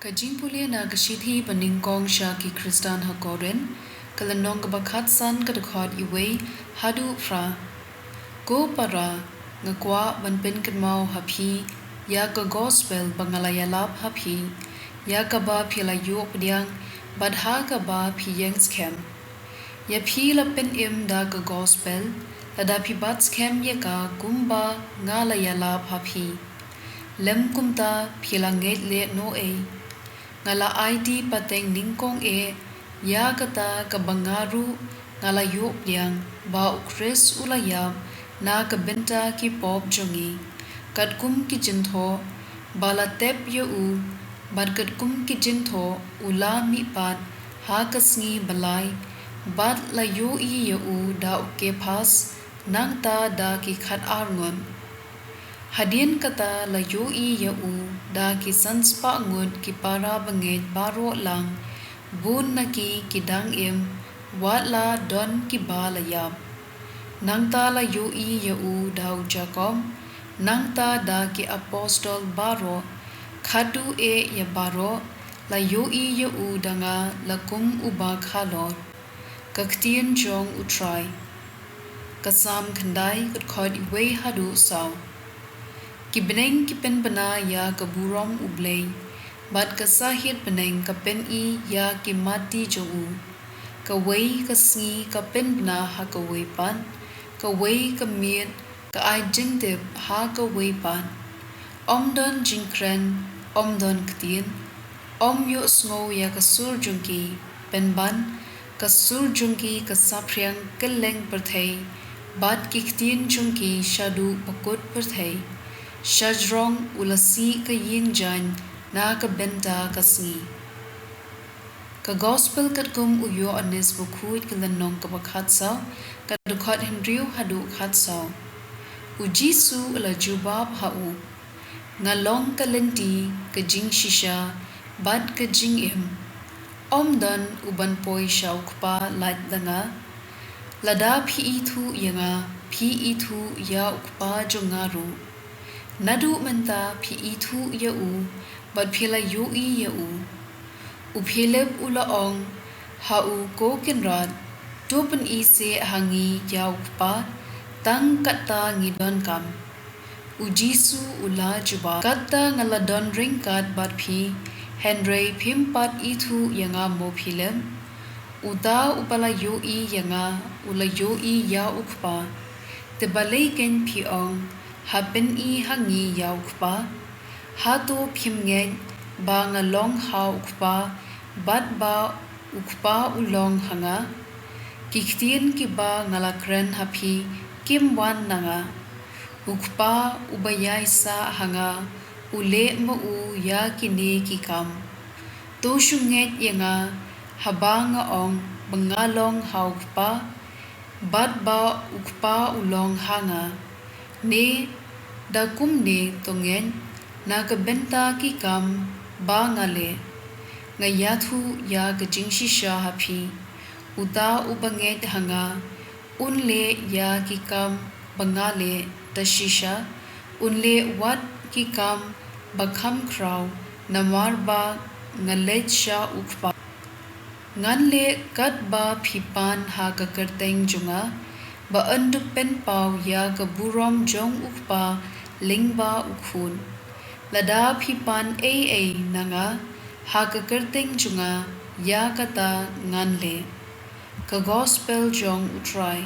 Ka jingpule na gashidhi paningkong sha ki Kristan hakoren, kalanong kabakat san kadakot iwe hadu fra. Go para ngakwa banpen kanmao hapi, ya ka gospel bangalayalap hapi, ya ka ba pilayo pediang, badha ka ba piyeng skem. Ya pi lapin im da ka gospel, tada pi bat skem ya ka gumba ngalayalap hapi. Lem kumta pilanget le no e. Ngala ID pateng ningkong e ya kata kabangaru ngala yop liang ba ukres ulayab na kabenta ki pop jongi kat kum ki jintho bala tep ye u bad kat kum ki jintho ula mi pat ha kasngi balai bad la yo I ye u da uke pas nang ta da ki khat arngon Hadian kata la yo I ya u da ki sanspa ngut ki para banget baro lang bun na ki kidang im wat la don ki ba la yap nang ta la yo I ya u da u jakom nang ta da ki apostol baro khadu e ya baro la yo I ya u danga la kum uba khalor ka ktien jong utrai kasam khandai kat khod iwe hadu saw Ki beneng ki pen bana ya ka burom u Blei, bat ka sahit beneng ka pen I ya ki mati jo u. Ka wei ka sngi ka pen bana ha ka wei pan, ka wei ka miet ka ai jingtip ha ka wei pan. Om don jingkren, om don ktien, om yo sngo ya ka sur jungki, pen ban, ka sur jungki ka sapriang keleng perthei, bat ki ktien jungki shadu pakut perthei. Shajrong ulasi ka yin jan na ka benta ka sngi. Ka gospel kat kum uyo anis bukuit ka lanong ka bakhat saw, ka dukhat hindriyo hadu khat saw. U Jisu ula jubab hau, ngalong ka lenti ka jing shisha, bad ka jing im. Om dan uban poi shaw kpa lat danga, lada pi itu yanga, pi itu ya ukpa jongaru. Nadu menta pi itu ya u, bad pila yo I ya u. Upheleb ula ong, ha u ko kinrat, topen I se hangi ya ukpa, tang kata ngidon kam. U Jisu ula juba, kata ngaladon ringkat bad pi, Henry pimpat itu yanga mo pilem. Uta upala yo I yanga, ula yo I ya ukpa, tebaliken pi ong, Hapen I hangi ya ukpa, hato pimngen ba ngalong ha ukpa, bat ba ukpa ulong hanga, kiktien ki ba ngalakren hapi, kim wan nanga, ukpa ubayay sa hanga, ule mo u ya kine kikam, to shunget yanga, haba nga ong, bangalong ha ukpa, bat ba ukpa ulong hanga, ne da kum ne tongen na ka benta ki kam ba ngale ngayathu ya ka jingshi sha hapi uta ubanget hanga unle ya ki kam bangale tashisha unle wat ki kam bakham kraw namar ba ngalet sha ukpa nganle kat ba phipan ha ka kerteng junga ba andu pen pau ya ka burom jong ukpa lingba ukhun lada phipan a nanga ha ka kerteng junga ya kata nganle ka gospel jong utrai